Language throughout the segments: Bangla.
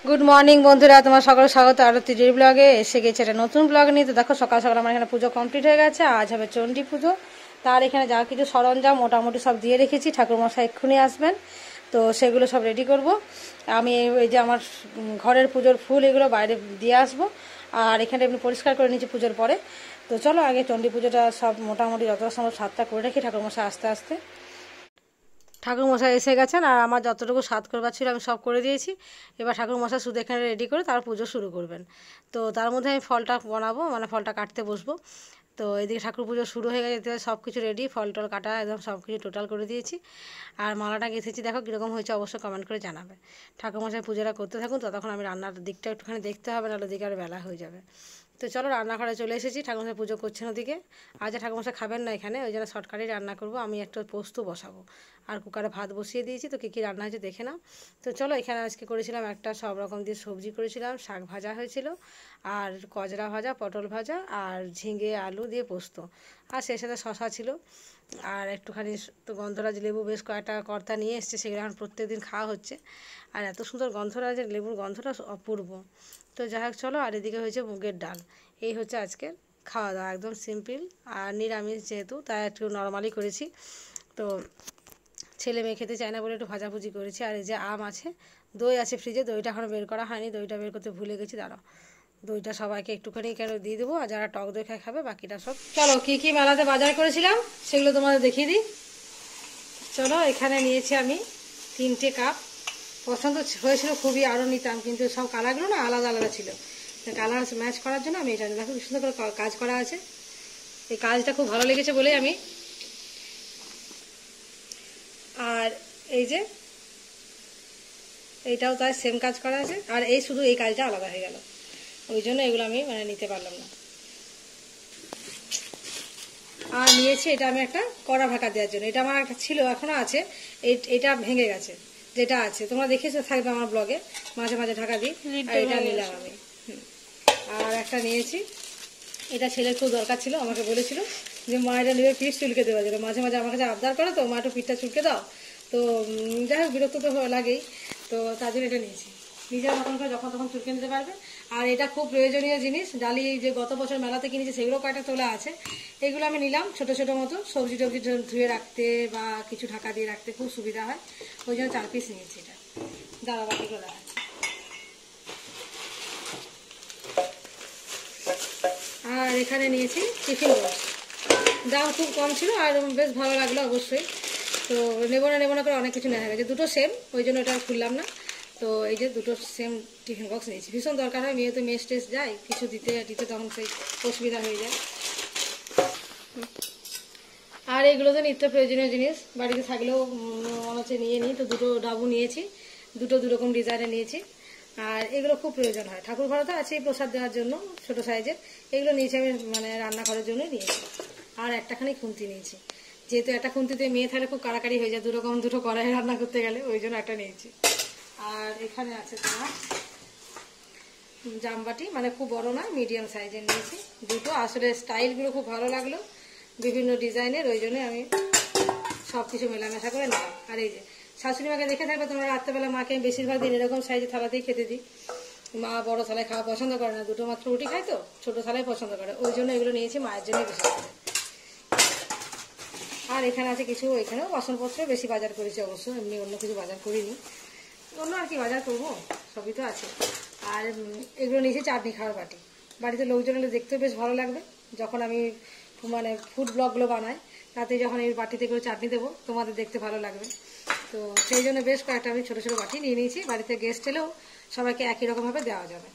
গুড মর্নিং বন্ধুরা, তোমার সকল স্বাগত আরতি ডেলি ব্লগে। এসে গেছে একটা নতুন ব্লগ নিয়ে। তো দেখো সকাল সকাল আমার এখানে পুজো কমপ্লিট হয়ে গেছে। আজ হবে চণ্ডী পুজো। তার এখানে যা কিছু সরঞ্জাম মোটামুটি সব দিয়ে রেখেছি। ঠাকুরমশাই এক্ষুনি আসবেন, তো সেগুলো সব রেডি করব। আমি এই যে আমার ঘরের পুজোর ফুল এগুলো বাইরে দিয়ে আসবো, আর এখানে এমনি পরিষ্কার করে নিচ্ছি পুজোর পরে। তো চলো আগে চণ্ডী পুজোটা সব মোটামুটি যতটা সম্ভব সাতটা করে রাখি, ঠাকুরমশাই আস্তে আস্তে। ঠাকুরমশাই এসে গেছেন, আর আমার যতটুকু সাত করবার ছিল আমি সব করে দিয়েছি। এবার ঠাকুরমশাই শুধু এখানে রেডি করে তার পুজো শুরু করবেন। তো তার মধ্যে আমি ফলটা বানাবো, মানে ফলটা কাটতে বসবো। তো এদিকে ঠাকুর পুজো শুরু হয়ে গেছে, সব কিছু রেডি, ফল টল কাটা একদম সব কিছু টোটাল করে দিয়েছি। আর মালাটা গেঁথেছি, দেখো কীরকম হয়েছে অবশ্যই কমেন্ট করে জানাবে। ঠাকুরমশাই পুজোটা করতে থাকুন, ততক্ষণ আমি রান্নার দিকটা একটুখানি দেখতে হবে, নাহলে দিকে আর বেলা হয়ে যাবে। তো চলো রান্নাঘরে চলে এসেছি। ঠাকুরমশাই পুজো করছেন ওদিকে। আজ ঠাকুরমশাই খাবেন না এখানে, ওই জন্য শর্টকাটই রান্না করবো। আমি একটু পোস্ত বসাবো, আর কুকারে ভাত বসিয়ে দিয়েছি। তো কী কী রান্না হয়েছে দেখে নাও। তো চলো এখানে আজকে করেছিলাম একটা সব রকম দিয়ে সবজি করেছিলাম, শাক ভাজা হয়েছিল, আর কজরা ভাজা, পটল ভাজা, আর ঝিঙে আলু দিয়ে পোস্ত, আর সেই সাথে শশা ছিল, আর একটুখানি তো গন্ধরাজ লেবু বেশ কয়েকটা কর্তা নিয়ে এসছে, সেগুলো এখন প্রত্যেকদিন খাওয়া হচ্ছে। আর এত সুন্দর গন্ধরাজের লেবুর গন্ধটা অপূর্ব। তো যাই হোক চলো। আর এদিকে হয়েছে মুগের ডাল। এই হচ্ছে আজকের খাওয়া দাওয়া, একদম সিম্পল আর নিরামিষ যেহেতু, তাই একটু নর্মালি করেছি। তো ছেলে মেয়ে খেতে চায় না বলে একটু ভাজাভুজি করেছি। আর এই যে আম আছে, দই আছে ফ্রিজে, দইটা এখনও বের করা হয়নি, দইটা বের করতে ভুলে গেছি। দাঁড়াও, দইটা সবাইকে একটুখানি কেন দিয়ে দেবো, আর যারা টক দই খাবে বাকিটা সব। চলো কী কী মেলাতে বাজার করেছিলাম সেগুলো তোমাদের দেখিয়ে দিই। চলো এখানে নিয়েছি আমি 3টে কাপ। পছন্দ হয়েছিল খুবই, আরও নিতাম, কিন্তু সব কালারগুলো না আলাদা আলাদা ছিল। কালার ম্যাচ করার জন্য আমি এটা দেখো, সুন্দর করে কাজ করা আছে। এই কাজটা খুব ভালো লেগেছে বলে আমি। আর এই যে এইটাও তাই সেম কাজ করা আছে, আর এই শুধু এই কাজটা আলাদা হয়ে গেল, ওই জন্য এগুলো আমি নিতে পারলাম না। আর নিয়েছি এটা আমি একটা কড়া ঢাকা দেওয়ার জন্য। এটা আমার একটা ছিল, এখনও আছে, এটা ভেঙে গেছে। যেটা আছে তোমরা দেখেছো থাকবে আমার ব্লগে, মাঝে মাঝে ঢাকা দিই, আর এটা নিলাম আমি। আর একটা নিয়েছি, এটা ছেলের খুব দরকার ছিল, আমাকে বলেছিল যে মা এটা নেবে পিঠ চুলকে দেওয়া যাবে, মাঝে মাঝে আমার কাছে আবদার করে, তো মা একটু পিঠটা চুলকে দাও। তো যাই হোক বিরক্ত তো লাগেই, তো তার জন্য এটা নিয়েছি। নিজের মতন করে যখন তখন চুলকে নিতে পারবে। আর এটা খুব প্রয়োজনীয় জিনিস, ডালি যে গত বছর মেলাতে কিনেছি সেগুলো কয়েকটা তোলা আছে, এগুলো আমি নিলাম। ছোটো ছোটো মতো সবজি টবজি ধুয়ে রাখতে বা কিছু ঢাকা দিয়ে রাখতে খুব সুবিধা হয়, ওই জন্য 4 পিস নিয়েছি। এটা দাঁড়া বাটিগুলো রাখা। আর এখানে নিয়েছি টিফিন বক্স, দাম খুব কম ছিল আর বেশ ভালো লাগলো অবশ্যই। তো নেবো না করে অনেক কিছু নেওয়া গেছে, দুটো সেম, ওই জন্য এটা খুললাম না। তো এই যে দুটো সেম টিফিন বক্স নিয়েছি, ভীষণ দরকার হয়, মেয়ে তো মেস টেস যায়, কিছু দিতে তখন সেই অসুবিধা হয়ে যায়। আর এগুলো তো নিত্য প্রয়োজনীয় জিনিস, বাড়িতে থাকলেও মনে হচ্ছে নিয়ে নিই। তো দুটো ডাবু নিয়েছি, দুটো দুরকম ডিজাইনে নিয়েছি। আর এগুলো খুব প্রয়োজন হয়, ঠাকুর ঘরে তো আছেই প্রসাদ দেওয়ার জন্য ছোটো সাইজের। এগুলো নিয়েছি আমি রান্নাঘরের জন্যই নিয়েছি। আর একটাখানি খুন্তি নিয়েছি, যেহেতু একটা খুন্তিতে মেয়ে থাকলে খুব কাড়াকাড়ি হয়ে যায়, দুটো কড়াই রান্না করতে গেলে, ওই জন্য একটা নিয়েছি। আর এখানে আছে তোমার জামবাটি, খুব বড় না, মিডিয়াম সাইজের নিয়েছি দুটো। আসলে স্টাইলগুলো খুব ভালো লাগলো, বিভিন্ন ডিজাইনের, ওই জন্য আমি সব কিছু মেলামেশা করে নিলাম। আর এই যে শাশুড়ি মাকে দেখে থাকবে তোমরা, রাত্রেবেলা মাকে আমি বেশিরভাগ দিন এরকম সাইজে থালাতেই খেতে দিই। মা বড় থালায় খাওয়া পছন্দ করে না, দুটো মাত্র রুটি খায়, তো ছোটো থালায় পছন্দ করে, ওই জন্য এগুলো নিয়েছি মায়ের জন্য বেশি করে। আর এখানে আছে কিছু, এখানেও বাসনপত্র বেশি বাজার করেছি অবশ্য, এমনি অন্য কিছু বাজার করিনি, অন্য আর কি বাজার করবো, সবই তো আছে। আর এগুলো নিয়েছি চাটনি খাওয়ার বাটি, বাড়িতে লোকজন এলে দেখতেও বেশ ভালো লাগবে, যখন আমি ফুড ব্লগগুলো বানাই, তাতে যখন এই বাটিতে করে চাটনি দেবো তোমাদের দেখতে ভালো লাগবে। তো সেই জন্য বেশ কয়েকটা আমি ছোটো ছোটো বাটি নিয়ে নিয়েছি, বাড়িতে গেস্ট এলেও সবাইকে একই রকমভাবে দেওয়া যাবে।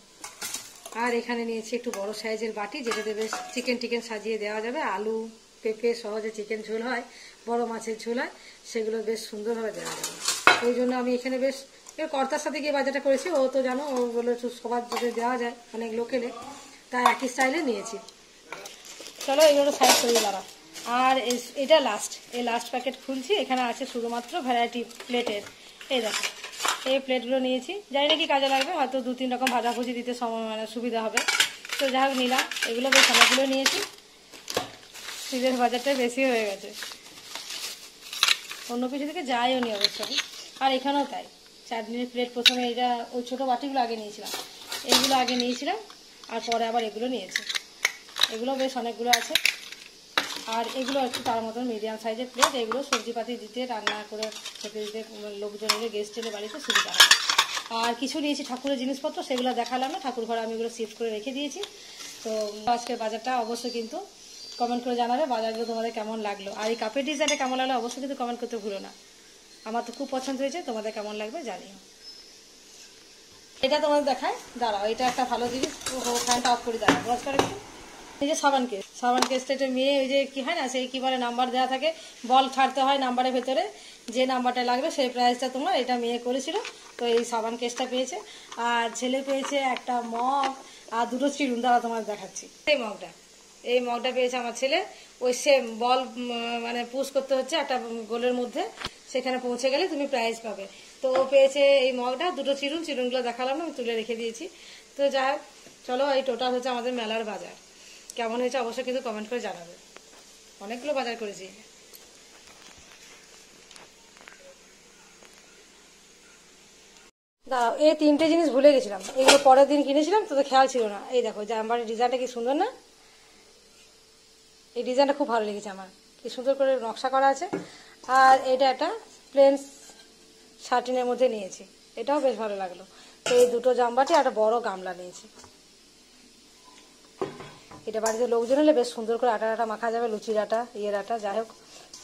আর এখানে নিয়েছি একটু বড় সাইজের বাটি, যেটাতে বেশ চিকেন সাজিয়ে দেওয়া যাবে, আলু পেঁপে সহজে চিকেন ঝোল হয়, বড় মাছের ঝোল হয়, সেগুলো বেশ সুন্দরভাবে দেওয়া যাবে। ওই জন্য আমি এখানে বেশ কর্তার সাথে গিয়ে বাজারটা করেছি, ও তো জানো, ও বলে সবার যদি দেওয়া যায় অনেক লোকেলে, তাই একই স্টাইলে নিয়েছি। চলো এগুলো সাইড করে দাঁড়া। আর এটা এই লাস্ট প্যাকেট খুলছি, এখানে আছে শুধুমাত্র ভ্যারাইটি প্লেটের। এই দেখো এই প্লেটগুলো নিয়েছি, জানি না কি কাজে লাগবে, হয়তো 2-3 রকম ভাজাভুজি দিতে সুবিধা হবে। তো যাই হোক নিলাম, এগুলো বেশ অনেকগুলো নিয়েছি, সিজের বাজারটাই বেশি হয়ে গেছে, অন্য কিছু থেকে যাইও নি অবশ্যই। আর এখানেও তাই, চাটনির প্লেট প্রথমে এটা ওই ছোটো বাটিগুলো আগে নিয়েছিলাম, এইগুলো আগে নিয়েছিলাম, আর পরে আবার এগুলো নিয়েছি। এগুলো বেশ অনেকগুলো আছে। আর এগুলো একটু তার মতন মিডিয়াম সাইজের প্লেট। এগুলো সবজিপাতি দিতে, রান্না করে খেতে দিতে, লোকজন এলে গেস্ট এলে বাড়িতে সুবিধা হয়। আর কিছু নিয়েছি ঠাকুরের জিনিসপত্র, সেগুলো দেখালাম না, ঠাকুর ঘরে আমি এগুলো শিফট করে রেখে দিয়েছি। তো আজকের বাজারটা অবশ্যই কিন্তু কমেন্ট করে জানাবে বাজারগুলো তোমাদের কেমন লাগলো, আর এই কাপের ডিজাইনটা কেমন লাগলো অবশ্যই কিন্তু কমেন্ট করতে ভুলো না। আমার তো খুব পছন্দ হয়েছে, তোমাদের কেমন লাগবে জানিও। এটা তোমাদের দেখায়, দাঁড়াও, এটা একটা ভালো জিনিস। ফ্যানটা অফ করে দাঁড়াও, বস করে একটু। এই যে সাবান কেস, সাবান কেসটা এটা মেয়ে ওই যে কি হয় না, সেই কি বলে নাম্বার দেওয়া থাকে, বল ছাড়তে হয় নাম্বারের ভেতরে, যে নাম্বারটা লাগবে সেই প্রাইসটা তোমার। এটা মেয়ে করেছিল, তো এই সাবান কেসটা পেয়েছে। আর ছেলে পেয়েছে একটা মগ আর দুটো চিরুন, দ্বারা তোমার দেখাচ্ছি। এই মগটা পেয়েছে আমার ছেলে, ওই সেম বল মানে পুশ করতে হচ্ছে একটা গোলের মধ্যে, সেখানে পৌঁছে গেলে তুমি প্রাইজ পাবে। তো ও পেয়েছে এই মগটা, দুটো চিরুনগুলো দেখালাম না, আমি তুলে রেখে দিয়েছি। তো যাই হোক, চলো, এই টোটাল হচ্ছে আমাদের মেলার বাজার। কেমন হয়েছে অবশ্যই কিন্তু কমেন্ট করে জানাবে। অনেকগুলো বাজার করেছি। দাঁড়াও, এই তিনটে জিনিস ভুলে গেছিলাম, এগুলো পরের দিন কিনেছিলাম, তো খেয়াল ছিল না। এই দেখো জামবাড়ির ডিজাইনটা কি সুন্দর না? এই ডিজাইনটা খুব ভালো লেগেছে আমার, কি সুন্দর করে নকশা করা আছে। আর এটা একটা প্লেন শার্টিনের মধ্যে নিয়েছি, এটাও বেশ ভালো লাগলো। তো এই দুটো জামবাটি আর একটা বড় গামলা নিয়েছি। এটা বাড়িতে লোকজন হলে বেশ সুন্দর করে আটা মাখা যাবে, লুচির আটা, ইয়ের আটা, যাই হোক।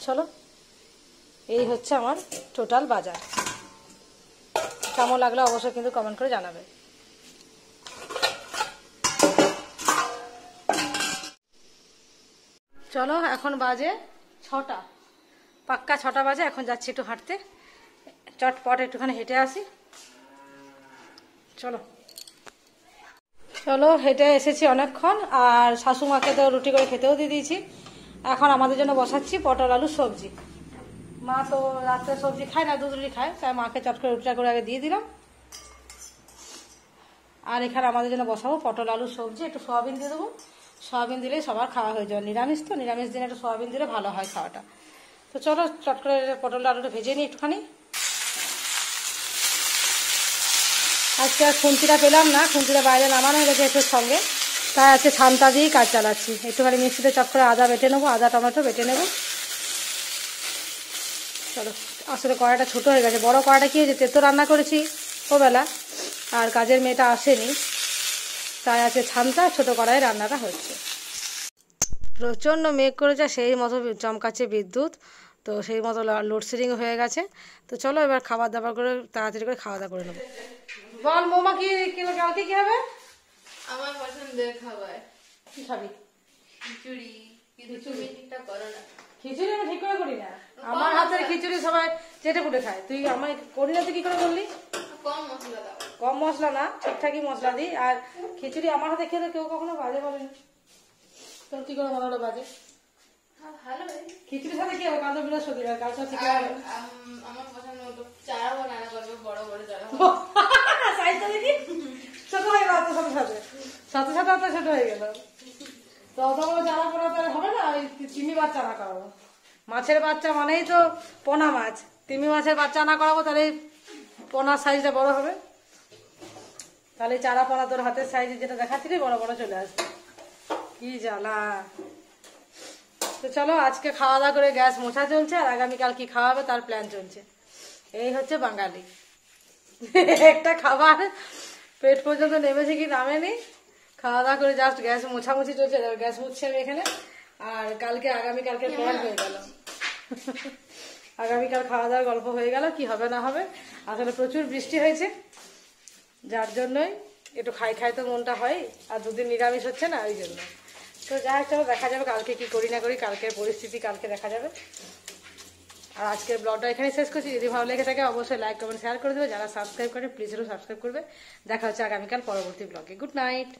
চলো, এই হচ্ছে আমার টোটাল বাজার। কেমন লাগলো অবশ্যই কিন্তু কমেন্ট করে জানাবে। চলো, এখন বাজে 6টা, পাক্কা 6টা বাজে। এখন যাচ্ছি একটু হাঁটতে, চটপট একটুখানি হেঁটে আসি। চলো চলো, হেঁটে এসেছি অনেকক্ষণ, আর শাশুমাকে তো রুটি করে খেতেও দিয়ে দিয়েছি। এখন আমাদের জন্য বসাচ্ছি পটল আলু সবজি। মা তো রাত্রে সবজি খায় না, দুধ রুটি খায়, তাই মাকে চট করে রুটিটা করে আগে দিয়ে দিলাম। আর এখানে আমাদের জন্য বসাবো পটল আলু সবজি, একটু সয়াবিন দিয়ে দেবো। সয়াবিন দিলেই সবার খাওয়া হয়ে যাবে, নিরামিষ তো, নিরামিষ দিনে একটু সয়াবিন দিলে ভালো হয় খাওয়াটা। তো চলো, চট করে পটল আলুটা ভেজে নিই একটুখানি। আজকে আর খুন্তিটা পেলাম না, খুন্তিটা বাইরে নামানো হয়ে গেছে একটু সঙ্গে, তাই আছে ছানটা দিয়েই কাজ চালাচ্ছি। একটুখানি মিক্সিতে চট করে আদা বেটে নেবো, আদা টমেটো বেটে নেবো। চলো, আসলে কড়াইটা ছোটো হয়ে গেছে, বড় কড়াইটা কি হয়েছে, তেতো রান্না করেছি ওবেলা, আর কাজের মেয়েটা আসেনি, তাই আছে ছানটা, ছোটো কড়াই রান্নাটা হচ্ছে। প্রচণ্ড মেঘ করেছে, সেই মতো চমকাচ্ছে বিদ্যুৎ, তো সেই মতো লোডশেডিং হয়ে গেছে। তো চলো এবার খাবার দাবার করে তাড়াতাড়ি করে খাওয়া দাওয়া করে নেবো। বল মোমা, কি কালকে কি হবে? আমার পছন্দের খাবার। কি খাবি? খিচুড়ি। কিন্তু তুমি ঠিকঠাক করো না। খিচুড়ি আমি ঠিক করে করি না, আমার হাতের খিচুড়ি সবাই চেটে পুটে খায়, তুই আমার করি না, তুই কি করে করলি? কম মশলা দাও। কম মশলা না, ঠিকঠাকই মশলা দিই। আর খিচুড়ি আমার হাতে খেতে কেউ কখনো বাজে বলেনি, তোর কি করে মনে হলো বাজে? ভালো। খিচুড়ির সাথে কি হবে? কাল তো বৃহস্পতিবার, কাল সব থেকে হবে। আমার পছন্দ মতো চারাও রান্না করবে, বড় বড় চারা। সাইজটা দেখি ছোট হয়ে গেল, সাথে সাথে সাথে সাথে অত ছোট হয়ে গেল, তো অত বড় চারা করাতে হবে না, ওই তিমি বাচ্চা আনা করাবো। মাছের বাচ্চা মানেই তো পোনা মাছ, তিমি মাছের বাচ্চা আনা করাবো, তাহলে পোনার সাইজটা বড় হবে, তাহলে চারা পোনা তোর হাতের সাইজে যেটা দেখাচ্ছিলি বড় বড় চলে আসবে। কি জ্বালা। তো চলো, আজকে খাওয়া দাওয়া করে গ্যাস মোছা চলছে, আর আগামীকাল কি খাওয়া হবে তার প্ল্যান চলছে। এই হচ্ছে বাঙালি, একটা খাবার পেট পর্যন্ত নেমেছে কি নামেনি, খাওয়া দাওয়া করে জাস্ট গ্যাস মোছামুছি চলছে, গ্যাস মুছছি আমি এখানে। আর আগামীকালকে প্ল্যান হয়ে গেল, আগামীকাল খাওয়া দাওয়ার গল্প হয়ে গেল, কি হবে না হবে। আসলে প্রচুর বৃষ্টি হয়েছে, যার জন্যই একটু খাই তো মনটা হয়, আর দুদিন নিরামিষ হচ্ছে না, ওই জন্য। তো যাই হোক, চলো দেখা যাবে কালকে কি করি না করি, কালকের পরিস্থিতি কালকে দেখা যাবে। আর আজকের ব্লগটা এখানেই শেষ করছি। যদি ভালো লেগে থাকে অবশ্যই লাইক কমেন্ট শেয়ার করে দেবে, যারা সাবস্ক্রাইব করে প্লিজ সাবস্ক্রাইব করবে। দেখা হচ্ছে আগামীকাল পরবর্তী ব্লগে। Good night.